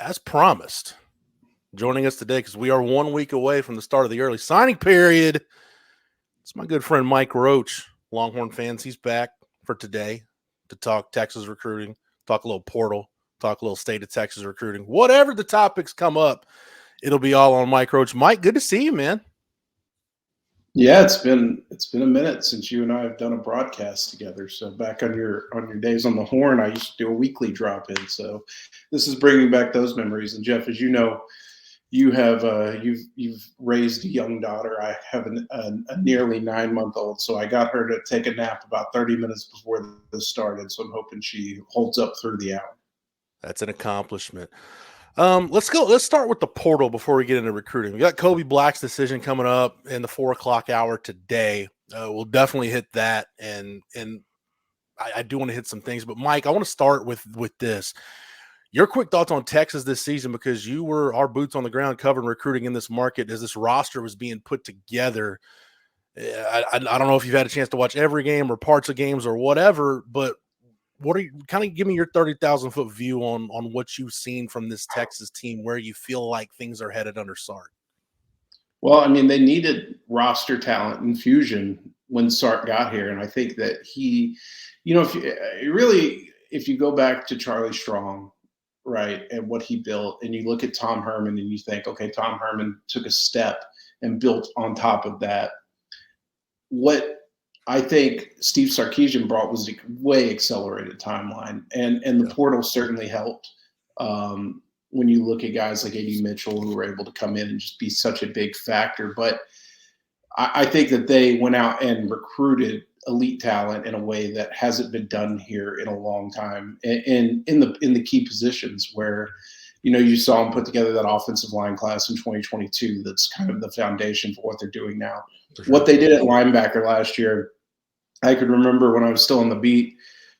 as promised, joining us today because we are 1 week away from the start of the early signing period. It's my good friend Mike Roach, Longhorn fans. He's back for today to talk Texas recruiting, talk a little portal, talk a little state of Texas recruiting. Whatever the topics come up, it'll be all on Mike Roach. Mike, good to see you, man. Yeah, it's been a minute since you and I have done a broadcast together. So back on your days on the Horn, I used to do a weekly drop in. So this is bringing back those memories. And Jeff, as you know, you have you've raised a young daughter. I have a nearly 9-month-old, so I got her to take a nap about 30 minutes before this started. So I'm hoping she holds up through the hour. That's an accomplishment. Let's go. Let's start with the portal before we get into recruiting. We got Kobe Black's decision coming up in the 4 o'clock hour today. We'll definitely hit that, and I do want to hit some things. But Mike, I want to start with this. Your quick thoughts on Texas this season, because you were our boots on the ground covering recruiting in this market as this roster was being put together. I don't know if you've had a chance to watch every game or parts of games or whatever, but what are you kind of give me your 30,000-foot view on what you've seen from this Texas team, where you feel like things are headed under Sark? Well, I mean, they needed roster talent infusion when Sark got here, and I think that he, if you go back to Charlie Strong, right, and what he built, and you look at Tom Herman and you think, okay, Tom Herman took a step and built on top of that. What I think Steve Sarkisian brought was a way accelerated timeline, and the portal certainly helped. When you look at guys like A.D. Mitchell, who were able to come in and just be such a big factor, but I think that they went out and recruited elite talent in a way that hasn't been done here in a long time, and in the key positions where, you saw them put together that offensive line class in 2022. That's kind of the foundation for what they're doing now. Sure. What they did at linebacker last year, I could remember when I was still on the beat,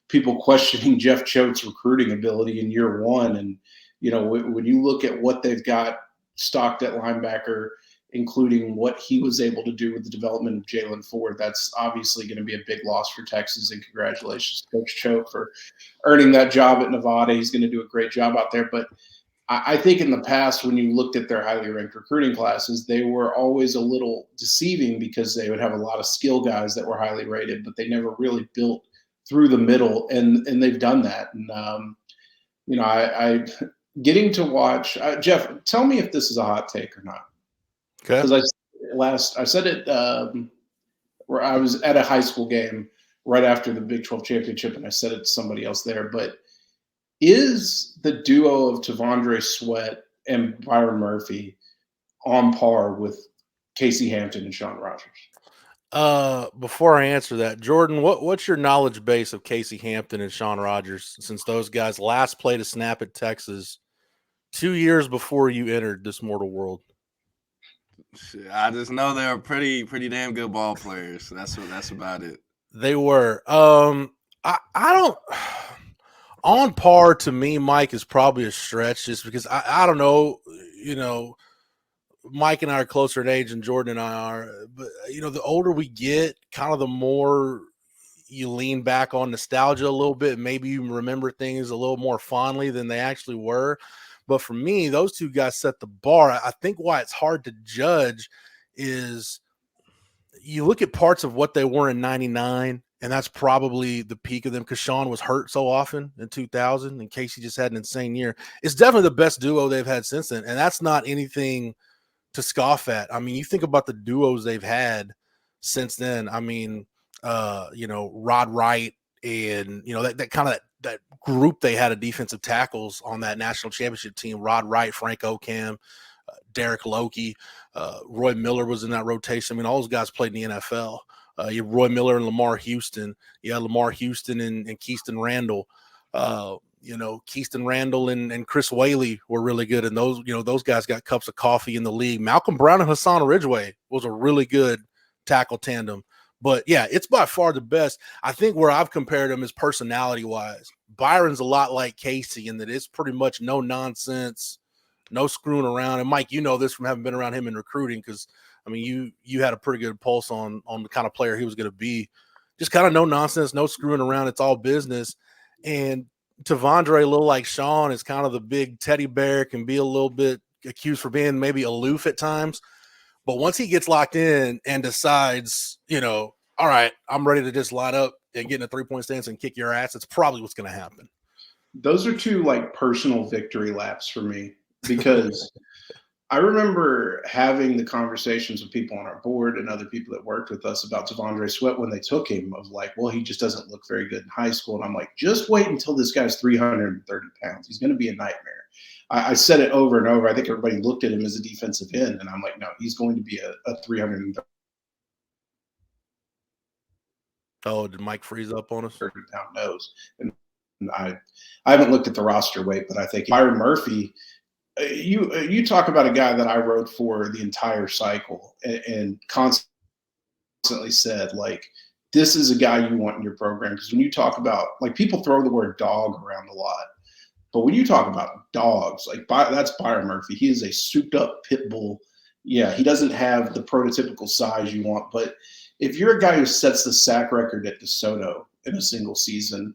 people questioning Jeff Choate's recruiting ability in year one. And, when you look at what they've got stocked at linebacker, including what he was able to do with the development of Jalen Ford, that's obviously going to be a big loss for Texas. And congratulations to Coach Choate for earning that job at Nevada. He's going to do a great job out there. But I think in the past, when you looked at their highly ranked recruiting classes, they were always a little deceiving because they would have a lot of skill guys that were highly rated, but they never really built through the middle, and they've done that. And, I getting to watch Jeff, tell me if this is a hot take or not. Okay. Because I said it where I was at a high school game right after the Big 12 championship, and I said it to somebody else there, but is the duo of Tavondre Sweat and Byron Murphy on par with Casey Hampton and Sean Rogers? Before I answer that, Jordan, what's your knowledge base of Casey Hampton and Sean Rogers, since those guys last played a snap at Texas 2 years before you entered this mortal world? I just know they were pretty damn good ball players. That's about it. They were. I don't. On par to me, Mike, is probably a stretch, just because I don't know. Mike and I are closer in age than Jordan and I are, but the older we get, kind of the more you lean back on nostalgia a little bit. Maybe you remember things a little more fondly than they actually were. But for me, those two guys set the bar. I think why it's hard to judge is you look at parts of what they were in 99, and that's probably the peak of them, because Sean was hurt so often in 2000, and Casey just had an insane year. It's definitely the best duo they've had since then, and that's not anything to scoff at. I mean, you think about the duos they've had since then. I mean, Rod Wright and, that kind of that group they had of defensive tackles on that national championship team. Rod Wright, Frank Okam, Derek Loki, Roy Miller was in that rotation. I mean, all those guys played in the NFL. You have Roy Miller and Lamar Houston. You had Lamar Houston and Keaston Randall. Keaston Randall and Chris Whaley were really good. And those guys got cups of coffee in the league. Malcolm Brown and Hassan Ridgeway was a really good tackle tandem. But yeah, it's by far the best. I think where I've compared them is personality wise. Byron's a lot like Casey in that it's pretty much no nonsense, no screwing around. And Mike, you know this from having been around him in recruiting, because I mean, you had a pretty good pulse on the kind of player he was going to be. Just kind of no nonsense, no screwing around. It's all business. And Tavondre, a little like Sean, is kind of the big teddy bear, can be a little bit accused for being maybe aloof at times. But once he gets locked in and decides, all right, I'm ready to just line up and get in a 3-point stance and kick your ass, it's probably what's going to happen. Those are two like personal victory laps for me, because I remember having the conversations with people on our board and other people that worked with us about Devondre Sweat when they took him, of like, well, he just doesn't look very good in high school. And I'm like, just wait until this guy's 330 pounds. He's going to be a nightmare. I said it over and over. I think everybody looked at him as a defensive end, and I'm like, no, he's going to be a 330 Oh, did Mike freeze up on us? pound nose. And I haven't looked at the roster weight, but I think Byron Murphy, you talk about a guy that I wrote for the entire cycle and constantly said, like, this is a guy you want in your program. Because when you talk about, like, people throw the word dog around a lot, but when you talk about dogs, like, that's Byron Murphy. He is a souped up pit bull. Yeah, he doesn't have the prototypical size you want, but if you're a guy who sets the sack record at DeSoto in a single season,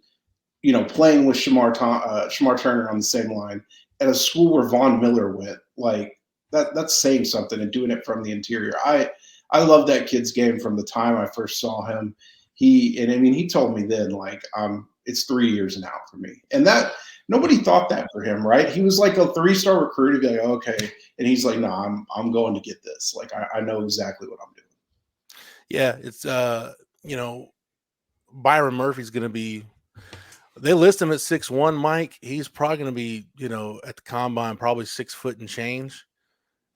playing with Shamar Turner on the same line at a school where Von Miller went, like, that's saying something, and doing it from the interior. I love that kid's game from the time I first saw him. He told me then, like, it's 3 years and out for me. And that nobody thought that for him, right? He was like a 3-star recruit. He'd be like, okay. And he's like, no, I'm going to get this. Like, I know exactly what I'm doing. Yeah, it's Byron Murphy's going to be. They list him at 6'1", Mike. He's probably going to be, at the combine, probably 6 foot and change,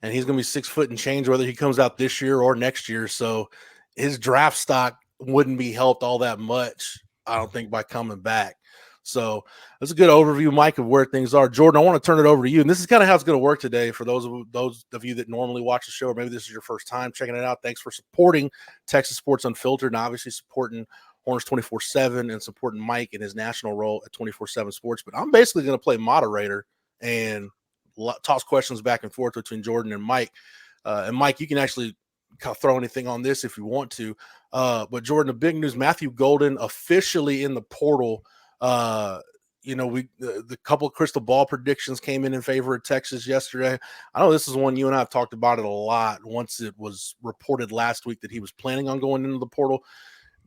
and he's going to be 6 foot and change whether he comes out this year or next year. So his draft stock wouldn't be helped all that much, I don't think, by coming back. So that's a good overview, Mike, of where things are. Jordan, I want to turn it over to you. And this is kind of how it's going to work today for those of you that normally watch the show, or maybe this is your first time checking it out. Thanks for supporting Texas Sports Unfiltered, and obviously supporting Horns 24/7 and supporting Mike in his national role at 24/7 Sports. But I'm basically going to play moderator and toss questions back and forth between Jordan and Mike. And Mike, you can actually throw anything on this if you want to. But Jordan, the big news: Matthew Golden officially in the portal. The couple of crystal ball predictions came in favor of Texas yesterday. I know this is one you and I have talked about it a lot once it was reported last week that he was planning on going into the portal.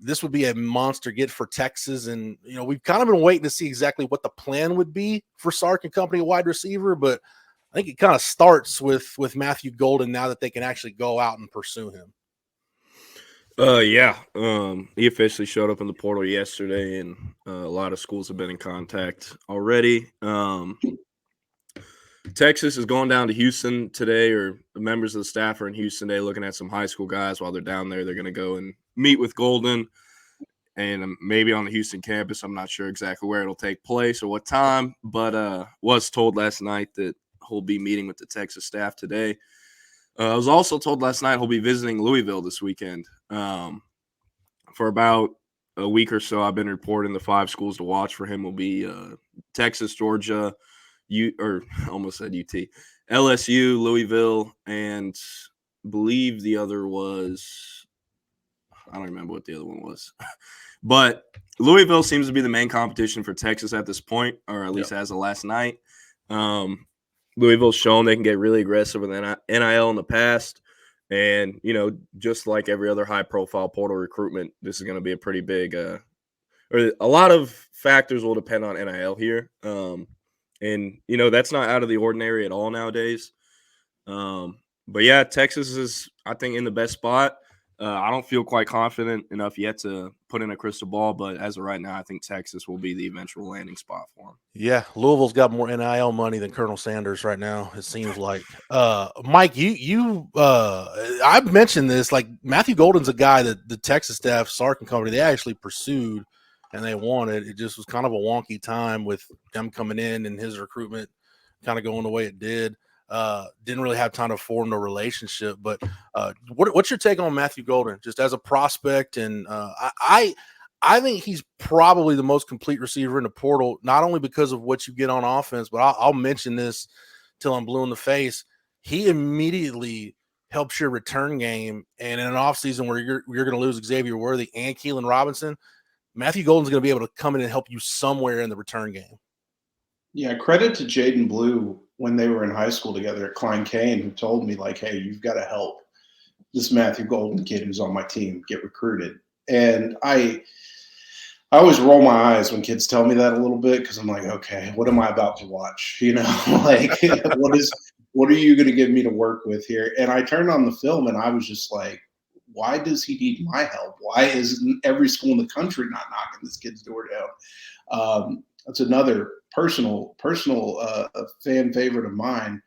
This would be a monster get for Texas. And, we've kind of been waiting to see exactly what the plan would be for Sark and company wide receiver, but I think it kind of starts with Matthew Golden now that they can actually go out and pursue him. He officially showed up in the portal yesterday, and a lot of schools have been in contact already. Texas is going down to Houston today, or the members of the staff are in Houston today looking at some high school guys. While they're down there, they're going to go and meet with Golden, and maybe on the Houston campus. I'm not sure exactly where it'll take place or what time, but was told last night that he'll be meeting with the Texas staff today. I was also told last night he'll be visiting Louisville this weekend. For about a week or so, I've been reporting the 5 schools to watch for him will be Texas, Georgia, almost said UT, LSU, Louisville, and believe the other was, I don't remember what the other one was. But Louisville seems to be the main competition for Texas at this point, or at least as of last night. Louisville's shown they can get really aggressive with NIL in the past. And, just like every other high-profile portal recruitment, this is going to be a pretty big or a lot of factors will depend on NIL here. And, that's not out of the ordinary at all nowadays. But, yeah, Texas is, I think, in the best spot. I don't feel quite confident enough yet to put in a crystal ball, but as of right now, I think Texas will be the eventual landing spot for him. Yeah, Louisville's got more NIL money than Colonel Sanders right now, it seems like. Mike, I've mentioned this, like Matthew Golden's a guy that the Texas staff, Sark and company, they actually pursued and they wanted. It just was kind of a wonky time with them coming in and his recruitment kind of going the way it did. Didn't really have time to form a relationship, but what's your take on Matthew Golden just as a prospect? And I think he's probably the most complete receiver in the portal, not only because of what you get on offense, but I'll mention this till I'm blue in the face. He immediately helps your return game, and in an offseason where you're going to lose Xavier Worthy and Keelan Robinson, Matthew Golden's going to be able to come in and help you somewhere in the return game. Yeah, credit to Jaden Blue when they were in high school together at Klein Kane, who told me like, "Hey, you've got to help this Matthew Golden kid who's on my team get recruited." And I always roll my eyes when kids tell me that a little bit because I'm like, okay, what am I about to watch? Like what are you going to give me to work with here? And I turned on the film and I was just like, why does he need my help? Why is every school in the country not knocking this kid's door down? That's another personal fan favorite of mine.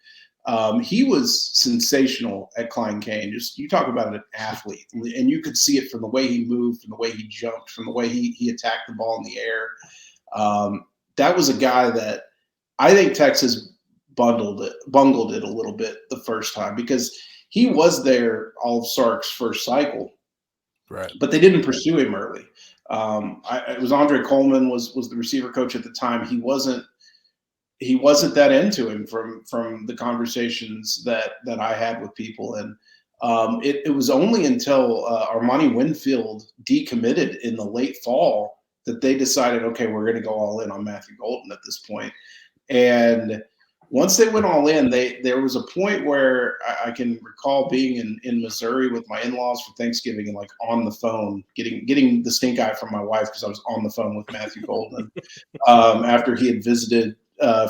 He was sensational at Klein Kane. Just you talk about an athlete, and you could see it from the way he moved, from the way he jumped, from the way he attacked the ball in the air. That was a guy that I think Texas bungled it a little bit the first time because he was there all of Sark's first cycle, Right. but they didn't pursue him early. It was Andre Coleman was the receiver coach at the time. He wasn't that into him from the conversations that I had with people. And it was only until Armani Winfield decommitted in the late fall that they decided, okay, we're going to go all in on Matthew Golden at this point. And once they went all in, there was a point where I can recall being in Missouri with my in-laws for Thanksgiving and like on the phone, getting the stink eye from my wife because I was on the phone with Matthew Golden after he had visited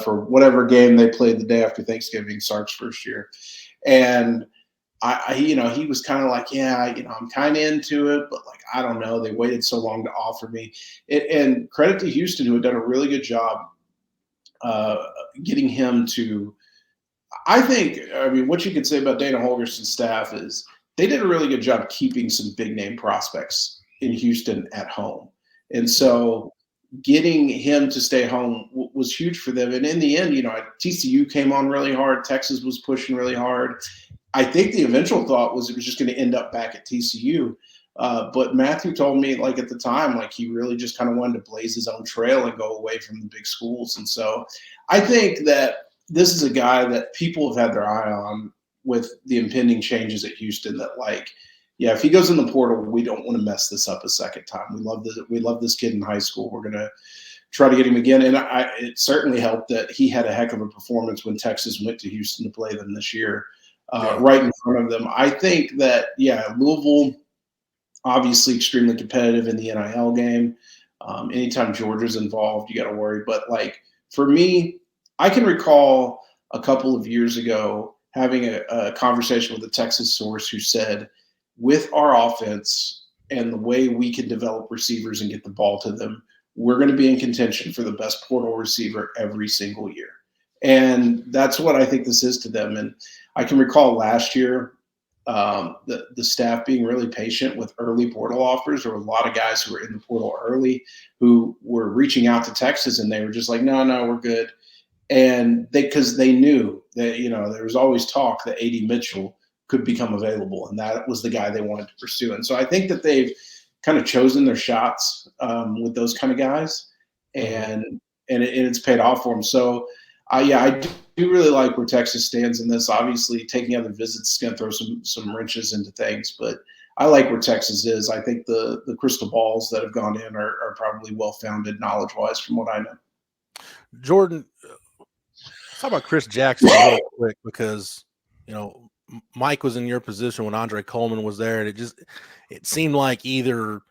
for whatever game they played the day after Thanksgiving, Sark's first year. And he was kind of like, yeah, I'm kind of into it, but like, I don't know. They waited so long to offer me. And credit to Houston, who had done a really good job getting him to. I mean, what you could say about Dana Holgerson's staff is they did a really good job keeping some big name prospects in Houston at home. And so getting him to stay home was huge for them. And in the end, TCU came on really hard. Texas was pushing really hard. I think the eventual thought was it was just going to end up back at TCU. But Matthew told me, like at the time, like he really just kind of wanted to blaze his own trail and go away from the big schools. And so I think that this is a guy that people have had their eye on with the impending changes at Houston. That like, yeah, if he goes in the portal, we don't want to mess this up a second time. We love this kid in high school. We're going to try to get him again. And it certainly helped that he had a heck of a performance when Texas went to Houston to play them this year, right in front of them. I think that, Louisville, obviously extremely competitive in the NIL game. Anytime Georgia's involved, you got to worry. But like for me, I can recall a couple of years ago having a conversation with a Texas source who said, with our offense and the way we can develop receivers and get the ball to them, we're going to be in contention for the best portal receiver every single year. And that's what I think this is to them. And I can recall last year, the staff being really patient with early portal offers. There were a lot of guys who were in the portal early who were reaching out to Texas and they were just like, no, we're good. And because they knew that, there was always talk that A.D. Mitchell could become available, and that was the guy they wanted to pursue. And so I think that they've kind of chosen their shots with those kind of guys, and it's paid off for them. So, I do really like where Texas stands in this. Obviously, taking other visits is going to throw some wrenches into things, but I like where Texas is. I think the crystal balls that have gone in are probably well-founded knowledge-wise from what I know. Jordan, let's talk about Chris Jackson real quick because, Mike was in your position when Andre Coleman was there, and it seemed like either,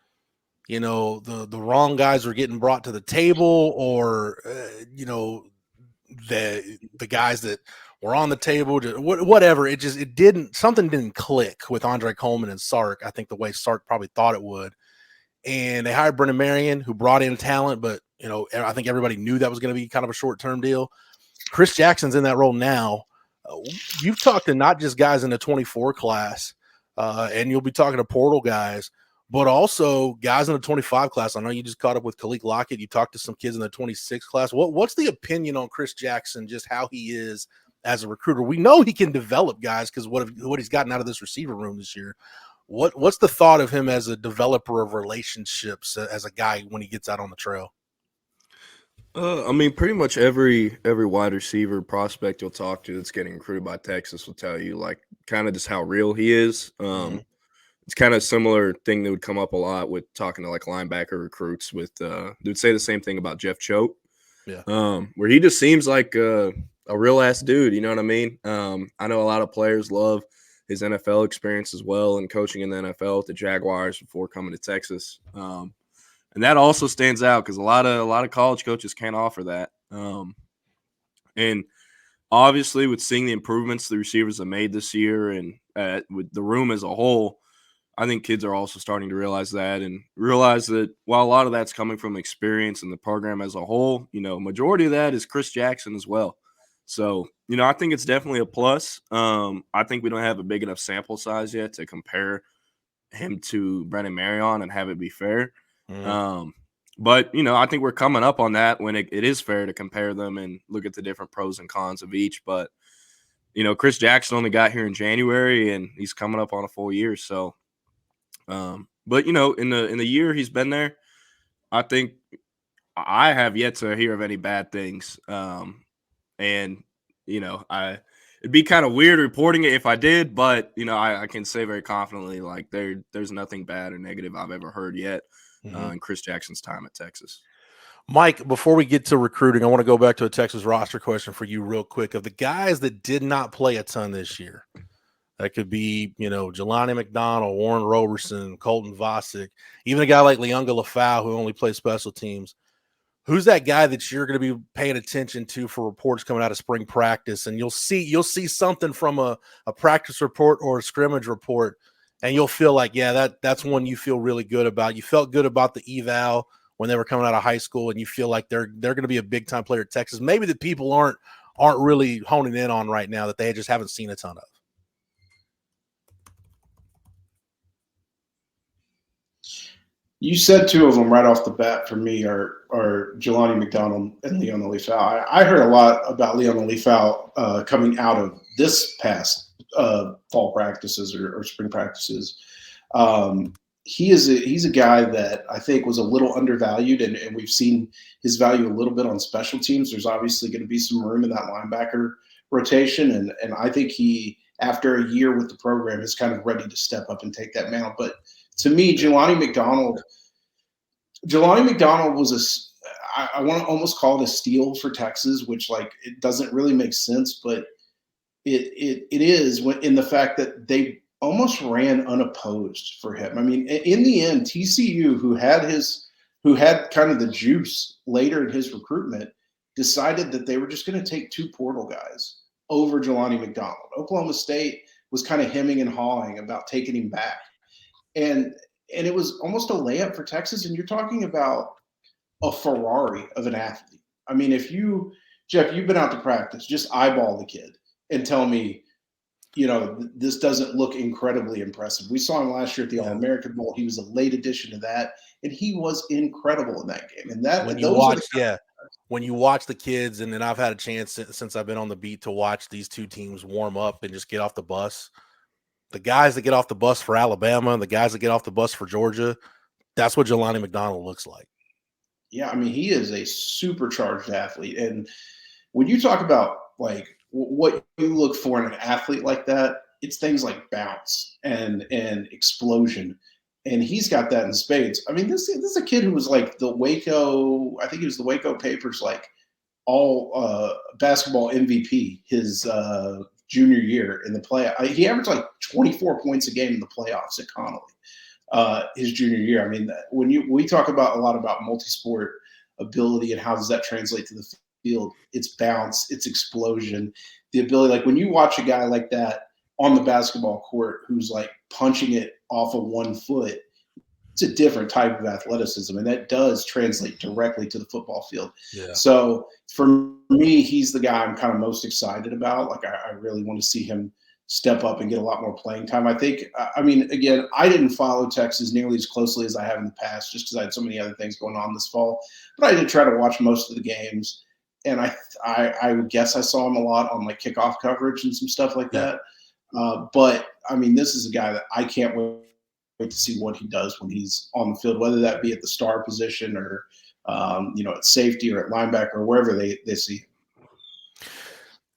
the wrong guys were getting brought to the table or, the guys that were on the table, whatever. Something didn't click with Andre Coleman and Sark. I think the way Sark probably thought it would. And they hired Brennan Marion, who brought in talent, but, I think everybody knew that was going to be kind of a short-term deal. Chris Jackson's in that role now. You've talked to not just guys in the 24 class, and you'll be talking to portal guys, but also guys in the 25 class. I know you just caught up with Khalik Lockett. You talked to some kids in the 26 class. What's the opinion on Chris Jackson, just how he is as a recruiter? We know he can develop guys because what he's gotten out of this receiver room this year. What's the thought of him as a developer of relationships, as a guy when he gets out on the trail? I mean, pretty much every wide receiver prospect you'll talk to that's getting recruited by Texas will tell you, like, kind of just how real he is. It's kind of a similar thing that would come up a lot with talking to, like, linebacker recruits. They would say the same thing about Jeff Choate. where he just seems like a real ass dude. You know what I mean? I know a lot of players love his NFL experience as well and coaching in the NFL with the Jaguars before coming to Texas. And that also stands out because a lot of college coaches can't offer that. And obviously, with seeing the improvements the receivers have made this year and with the room as a whole, I think kids are also starting to realize that and realize that while a lot of that's coming from experience and the program as a whole, majority of that is Chris Jackson as well. So, I think it's definitely a plus. I think we don't have a big enough sample size yet to compare him to Brennan Marion and have it be fair. But, I think we're coming up on that when it is fair to compare them and look at the different pros and cons of each. But, Chris Jackson only got here in January and he's coming up on a full year. So, but, in the year he's been there, I think I have yet to hear of any bad things. And, it'd be kind of weird reporting it if I did, but, I can say very confidently, like there's nothing bad or negative I've ever heard yet. In Chris Jackson's time at Texas. Mike, before we get to recruiting, I want to go back to a Texas roster question for you real quick. Of the guys that did not play a ton this year, that could be, Jelani McDonald, Warren Roberson, Colton Vosick, even a guy like Leonga Lafau who only plays special teams. Who's that guy that you're going to be paying attention to for reports coming out of spring practice? And you'll see something from a practice report or a scrimmage report, and you'll feel like, yeah, that's one you feel really good about. You felt good about the eval when they were coming out of high school, and you feel like they're going to be a big time player at Texas. Maybe that people aren't really honing in on right now that they just haven't seen a ton of. You said two of them right off the bat for me are Jelani McDonald and Leona Lefau. I heard a lot about Leona Lefau coming out of this past fall practices or spring practices. He's a guy that I think was a little undervalued, and we've seen his value a little bit on special teams. There's obviously going to be some room in that linebacker rotation, and I think he, after a year with the program, is kind of ready to step up and take that mantle. But to me, Jelani McDonald was I want to almost call it a steal for Texas, which it doesn't really make sense, but it is in the fact that they almost ran unopposed for him. I mean, in the end, TCU, who had kind of the juice later in his recruitment, decided that they were just going to take two portal guys over Jelani McDonald. Oklahoma State was kind of hemming and hawing about taking him back. And it was almost a layup for Texas. And you're talking about a Ferrari of an athlete. I mean, Jeff, you've been out to practice, just eyeball the kid and tell me, this doesn't look incredibly impressive. We saw him last year at the All-American Bowl. He was a late addition to that, and he was incredible in that game. And that when you watch the kids, and then I've had a chance since I've been on the beat to watch these two teams warm up and just get off the bus. The guys that get off the bus for Alabama and the guys that get off the bus for Georgia, that's what Jelani McDonald looks like. Yeah, I mean, he is a supercharged athlete. And when you talk about what you look for in an athlete like that, it's things like bounce and explosion. And he's got that in spades. I mean, this is a kid who was like the Waco, I think he was the Waco Papers, all basketball MVP his junior year in the playoff. He averaged 24 points a game in the playoffs at Connolly his junior year. I mean, we talk about a lot about multi-sport ability and how does that translate to the field. It's bounce, it's explosion, the ability. When you watch a guy like that on the basketball court who's punching it off of 1 foot, it's a different type of athleticism, and that does translate directly to the football field. Yeah. So for me, he's the guy I'm kind of most excited about. I really want to see him step up and get a lot more playing time. I think, again, I didn't follow Texas nearly as closely as I have in the past just because I had so many other things going on this fall, but I did try to watch most of the games. And I would guess I saw him a lot on kickoff coverage and some stuff like that. But I mean, this is a guy that I can't wait to see what he does when he's on the field, whether that be at the star position or, at safety or at linebacker or wherever they see him.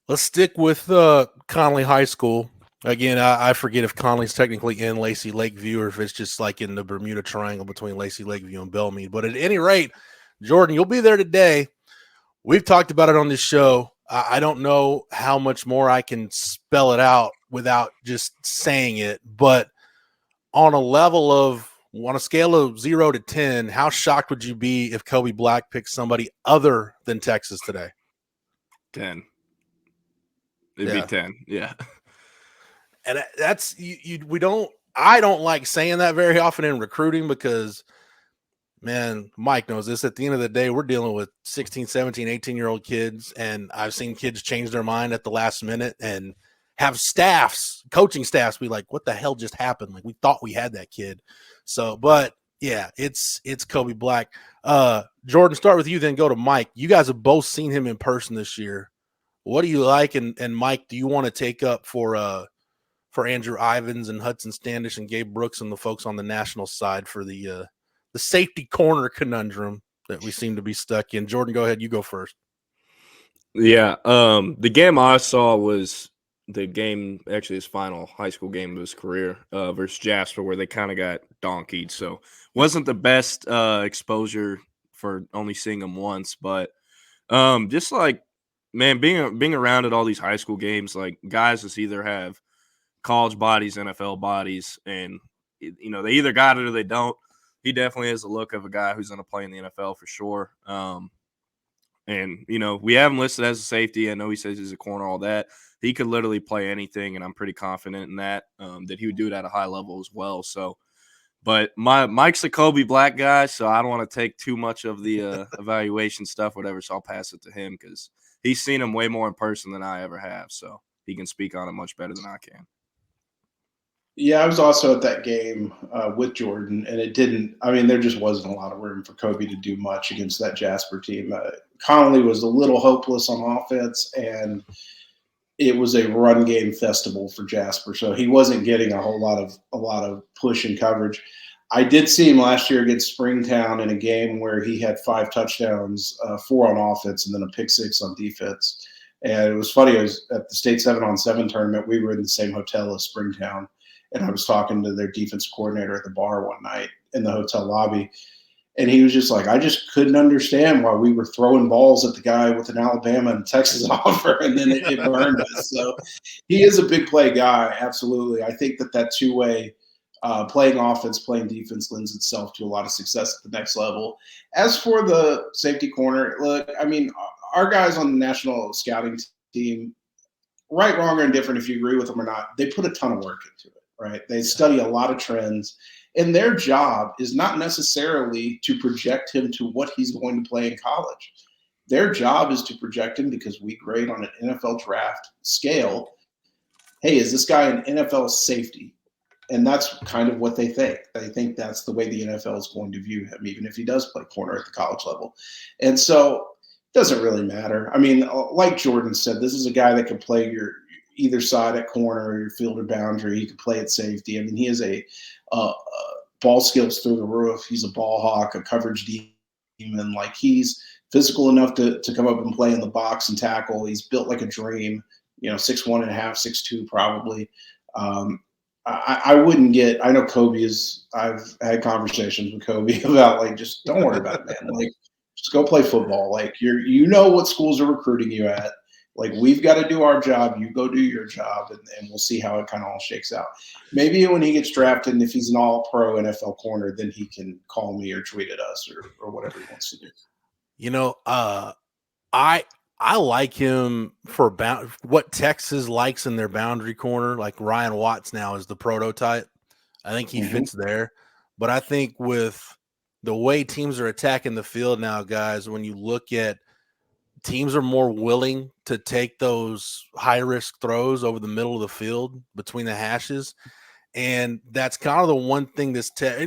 Let's stick with Connolly High School. Again, I forget if Connolly's technically in Lacey Lakeview or if it's just in the Bermuda Triangle between Lacey Lakeview and Belmead. But at any rate, Jordan, you'll be there today. we've talked about it on this show. I don't know how much more I can spell it out without just saying it, but on a scale of 0 to 10, how shocked would you be if Kobe Black picked somebody other than Texas today? 10. It'd be 10. Yeah. And that's I don't like saying that very often in recruiting because, man, Mike knows this. At the end of the day, we're dealing with 16, 17, 18-year-old kids, and I've seen kids change their mind at the last minute and have coaching staffs be like, what the hell just happened? Like, we thought we had that kid. So, but yeah, it's Kobe Black. Jordan, start with you, then go to Mike. You guys have both seen him in person this year. What do you like? And Mike, do you want to take up for Andrew Ivins and Hudson Standish and Gabe Brooks and the folks on the national side for the safety corner conundrum that we seem to be stuck in? Jordan, go ahead. You go first. Yeah. The game I saw was the game, actually his final high school game of his career versus Jasper, where they kind of got donkeyed. So wasn't the best exposure for only seeing him once, but just like, man, being around at all these high school games, like guys just either have college bodies, NFL bodies, and they either got it or they don't. He definitely has the look of a guy who's going to play in the NFL for sure. And we have him listed as a safety. I know he says he's a corner, all that. He could literally play anything, and I'm pretty confident in that he would do it at a high level as well. So, but Mike's a Kobe Black guy, so I don't want to take too much of the evaluation stuff, whatever. So I'll pass it to him because he's seen him way more in person than I ever have. So he can speak on it much better than I can. Yeah, I was also at that game with Jordan, and there just wasn't a lot of room for Kobe to do much against that Jasper team. Connolly was a little hopeless on offense, and it was a run game festival for Jasper, so he wasn't getting a lot of push and coverage. I did see him last year against Springtown in a game where he had 5 touchdowns, 4 on offense, and then a pick 6 on defense. And it was funny. I was at the state 7-on-7 tournament. We were in the same hotel as Springtown, and I was talking to their defense coordinator at the bar one night in the hotel lobby. And he was just like, I just couldn't understand why we were throwing balls at the guy with an Alabama and Texas offer, and then it burned us. So he is a big play guy, absolutely. I think that two-way playing offense, playing defense lends itself to a lot of success at the next level. As for the safety corner, look, I mean, our guys on the national scouting team, right, wrong, or indifferent, if you agree with them or not, they put a ton of work into it, right? They study a lot of trends. And their job is not necessarily to project him to what he's going to play in college. Their job is to project him because we grade on an NFL draft scale. Hey, is this guy an NFL safety? And that's kind of what they think. They think that's the way the NFL is going to view him, even if he does play corner at the college level. And so it doesn't really matter. I mean, like Jordan said, this is a guy that can play your either side at corner or your field or boundary. He can play at safety. I mean, he is a ball skills through the roof. He's a ball hawk, a coverage demon. Like, he's physical enough to come up and play in the box and tackle. He's built like a dream, 6'1.5", 6'2", probably. I wouldn't get, I know Kobe I've had conversations with Kobe about, like, just don't worry about it, man. Like, just go play football. Like, what schools are recruiting you at. Like, we've got to do our job. You go do your job, and we'll see how it kind of all shakes out. Maybe when he gets drafted, and if he's an all-pro NFL corner, then he can call me or tweet at us or whatever he wants to do. I like him for what Texas likes in their boundary corner. Like, Ryan Watts now is the prototype. I think he fits there. But I think with the way teams are attacking the field now, guys, when you look at teams are more willing to take those high-risk throws over the middle of the field between the hashes. And that's kind of the one thing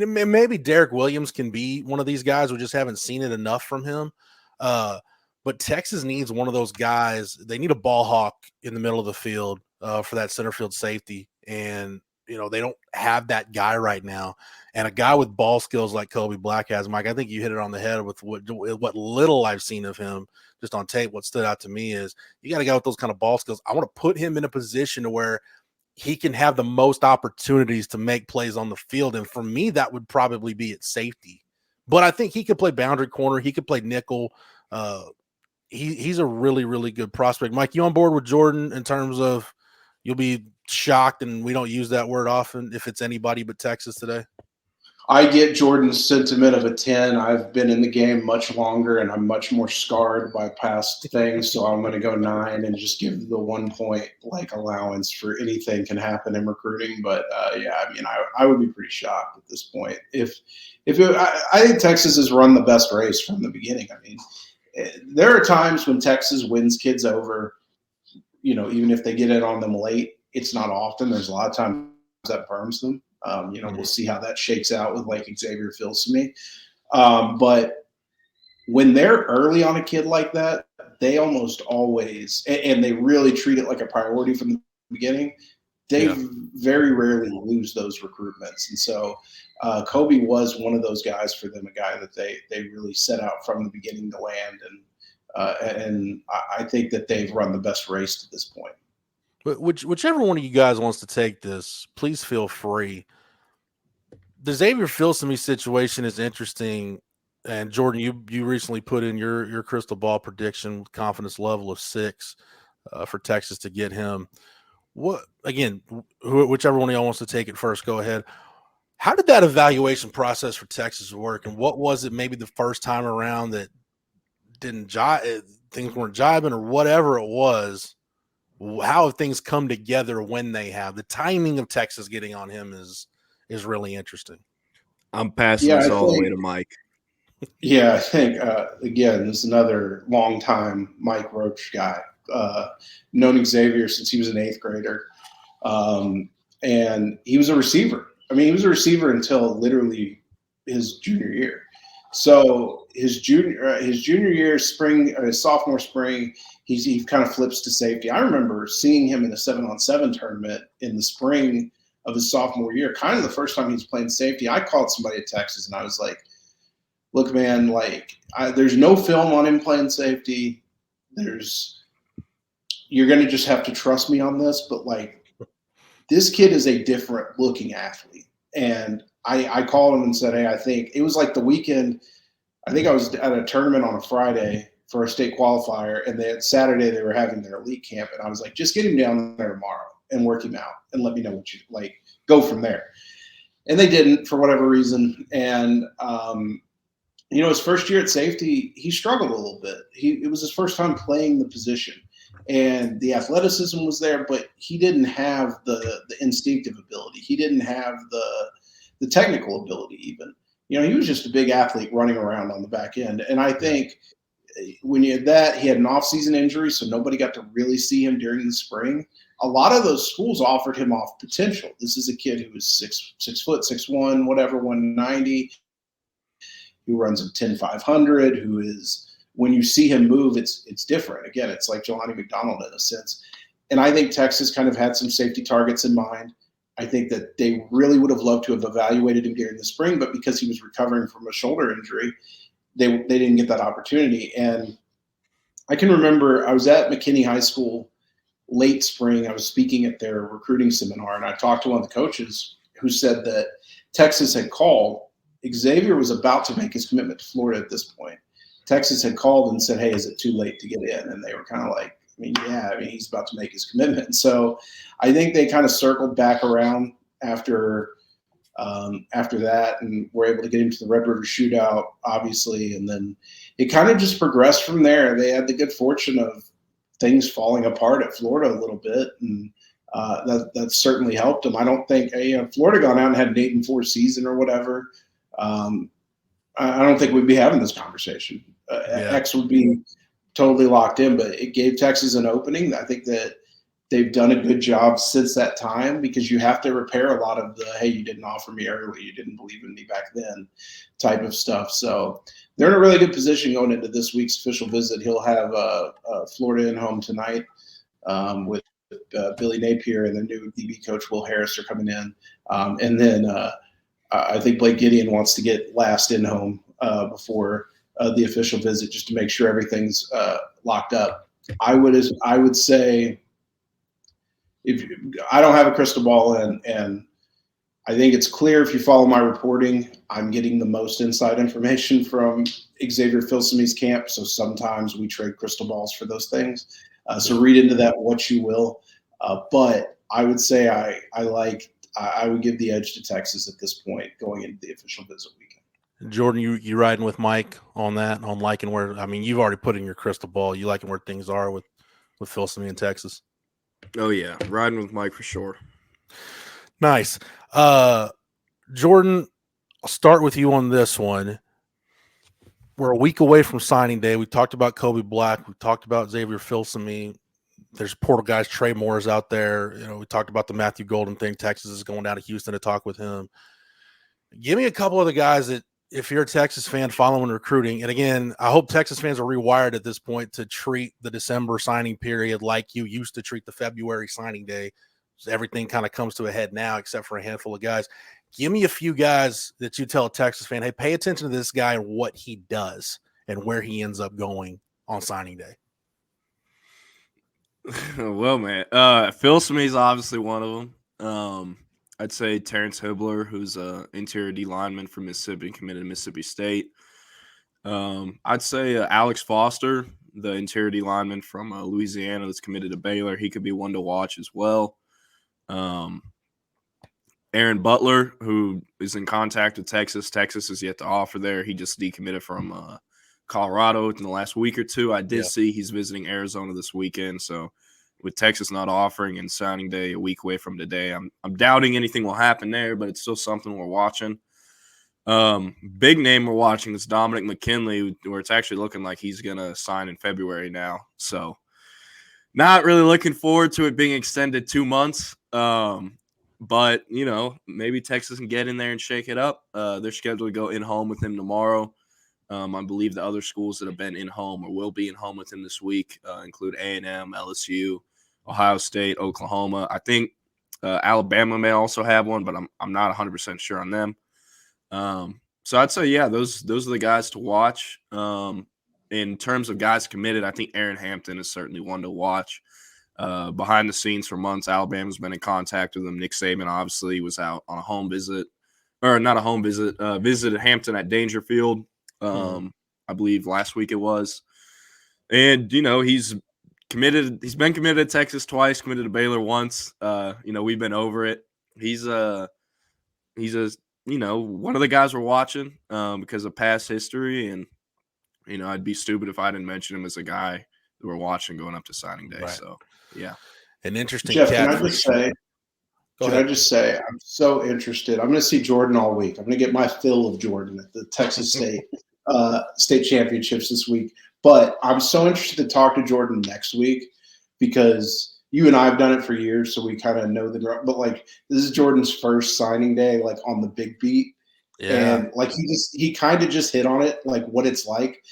maybe Derek Williams can be one of these guys. We just haven't seen it enough from him. But Texas needs one of those guys. They need a ball hawk in the middle of the field for that center field safety. And, they don't have that guy right now. And a guy with ball skills like Kobe Black has, Mike, I think you hit it on the head with what little I've seen of him just on tape. What stood out to me is you got to go with those kind of ball skills. I want to put him in a position to where he can have the most opportunities to make plays on the field. And for me, that would probably be at safety. But I think he could play boundary corner. He could play nickel. he's a really, really good prospect. Mike, you on board with Jordan in terms of you'll be shocked, and we don't use that word often, if it's anybody but Texas today? I get Jordan's sentiment of a 10. I've been in the game much longer, and I'm much more scarred by past things. So I'm going to go 9 and just give the 1 point allowance for anything can happen in recruiting. But yeah, I mean, I would be pretty shocked at this point. I think Texas has run the best race from the beginning. I mean, there are times when Texas wins kids over, even if they get it on them late. It's not often. There's a lot of times that burns them. We'll see how that shakes out with Xavier Filsaime. But when they're early on a kid like that, they almost always, and they really treat it like a priority from the beginning, they very rarely lose those recruitments. And so Kobe was one of those guys for them, a guy that they really set out from the beginning to land. And I think that they've run the best race to this point. But whichever one of you guys wants to take this, please feel free. The Xavier Filsaime situation is interesting, and Jordan, you recently put in your crystal ball prediction with confidence level of 6 for Texas to get him. Whichever one of y'all wants to take it first, go ahead. How did that evaluation process for Texas work, and what was it maybe the first time around that didn't jive, things weren't jiving, or whatever it was? How have things come together when they have? The timing of Texas getting on him is really interesting. I'm passing this all the way to Mike. Yeah, I think, again, this is another long-time Mike Roach guy. Known Xavier since he was an 8th grader. And he was a receiver. I mean, he was a receiver until literally his junior year. So his junior year, spring, or his sophomore spring, he kind of flips to safety. I remember seeing him in a 7-on-7 tournament in the spring of his sophomore year, kind of the first time he was playing safety. I called somebody at Texas, and I was like, look, man, there's no film on him playing safety. You're going to just have to trust me on this, but this kid is a different looking athlete. And I called him and said, hey, I think it was the weekend. I think I was at a tournament on a Friday for a state qualifier, and then Saturday they were having their elite camp. And I was like, just get him down there tomorrow and work him out and let me know what you go from there. And they didn't for whatever reason. And, his first year at safety, he struggled a little bit. It was his first time playing the position, and the athleticism was there, but he didn't have the instinctive ability. He didn't have the technical ability even. He was just a big athlete running around on the back end. And I think when you had that, he had an off-season injury, so nobody got to really see him during the spring. A lot of those schools offered him off potential. This is a kid who was 6 foot, 6'1", whatever, 190, who runs a 10.500, who is, when you see him move, it's different. Again, it's like Jelani McDonald in a sense. And I think Texas kind of had some safety targets in mind. I think that they really would have loved to have evaluated him during the spring, but because he was recovering from a shoulder injury, they didn't get that opportunity. And I can remember I was at McKinney High School late spring. I was speaking at their recruiting seminar, and I talked to one of the coaches who said that Texas had called. Xavier was about to make his commitment to Florida at this point. Texas had called and said, hey, is it too late to get in? And they were kind of like, he's about to make his commitment. So I think they kind of circled back around after that, and were able to get him to the Red River Shootout, obviously. And then it kind of just progressed from there. They had the good fortune of things falling apart at Florida a little bit, and that certainly helped them. I don't think Florida gone out and had an 8-4 season or whatever. I don't think we'd be having this conversation. X would be totally locked in, but it gave Texas an opening. I think that they've done a good job since that time, because you have to repair a lot of the, hey, you didn't offer me early, you didn't believe in me back then type of stuff. So they're in a really good position going into this week's official visit. He'll have Florida in home tonight with Billy Napier, and their new DB coach, Will Harris, are coming in. And then I think Blake Gideon wants to get last in home before the official visit, just to make sure everything's locked up. I would say, if I don't have a crystal ball, and I think it's clear if you follow my reporting, I'm getting the most inside information from Xavier Filsaime's camp. So sometimes we trade crystal balls for those things. So read into that what you will. But I would say I would give the edge to Texas at this point going into the official visit weekend. Jordan, you riding with Mike on that, on liking where, I mean, you've already put in your crystal ball. You liking where things are with Filsaime in Texas? Oh, yeah. Riding with Mike for sure. Nice. Jordan, I'll start with you on this one. We're a week away from signing day. We talked about Kobe Black. We talked about Xavier Filsaime. There's portal guys, Trey Moore's out there. You know, we talked about the Matthew Golden thing. Texas is going down to Houston to talk with him. Give me a couple of the guys that, if you're a Texas fan following recruiting, and again, I hope Texas fans are rewired at this point to treat the December signing period like you used to treat the February signing day. So everything kind of comes to a head now, except for a handful of guys. Give me a few guys that you tell a Texas fan, hey, pay attention to this guy and what he does and where he ends up going on signing day. Well, man, Filsaime is obviously one of them. I'd say Terrence Hibbler, who's an interior D lineman from Mississippi, committed to Mississippi State. I'd say Alex Foster, the interior D lineman from Louisiana that's committed to Baylor. He could be one to watch as well. Aaron Butler, who is in contact with Texas. Texas is yet to offer there. He just decommitted from Colorado in the last week or two. I did see he's visiting Arizona this weekend. So with Texas not offering and signing day a week away from today, I'm doubting anything will happen there, but it's still something we're watching. Big name we're watching is Dominic McKinley, where it's actually looking like he's going to sign in February now. So not really looking forward to it being extended 2 months. But, you know, maybe Texas can get in there and shake it up. They're scheduled to go in-home with him tomorrow. I believe the other schools that have been in-home or will be in-home with him this week include A&M, LSU, Ohio State, Oklahoma. I think Alabama may also have one, but I'm not 100% sure on them. So I'd say, yeah, those are the guys to watch. In terms of guys committed, I think Aaron Hampton is certainly one to watch. Behind the scenes for months, Alabama's been in contact with him. Nick Saban obviously was out on a home visit, or not a home visit, visited Hampton at Dangerfield, I believe last week it was. And, you know, he's committed. He's been committed to Texas twice, committed to Baylor once. You know, we've been over it. He's a you know, one of the guys we're watching because of past history. And, you know, I'd be stupid if I didn't mention him as a guy that we're watching going up to signing day. Right. So, yeah. An interesting Jeff, catch. Can I just say, I'm so interested. I'm going to see Jordan all week. I'm going to get my fill of Jordan at the Texas State state championships this week. But I'm so interested to talk to Jordan next week because you and I have done it for years, so we kind of know the – but, like, this is Jordan's first signing day, like, on the big beat. Yeah. And, like, he kind of just hit on it, like, what it's like.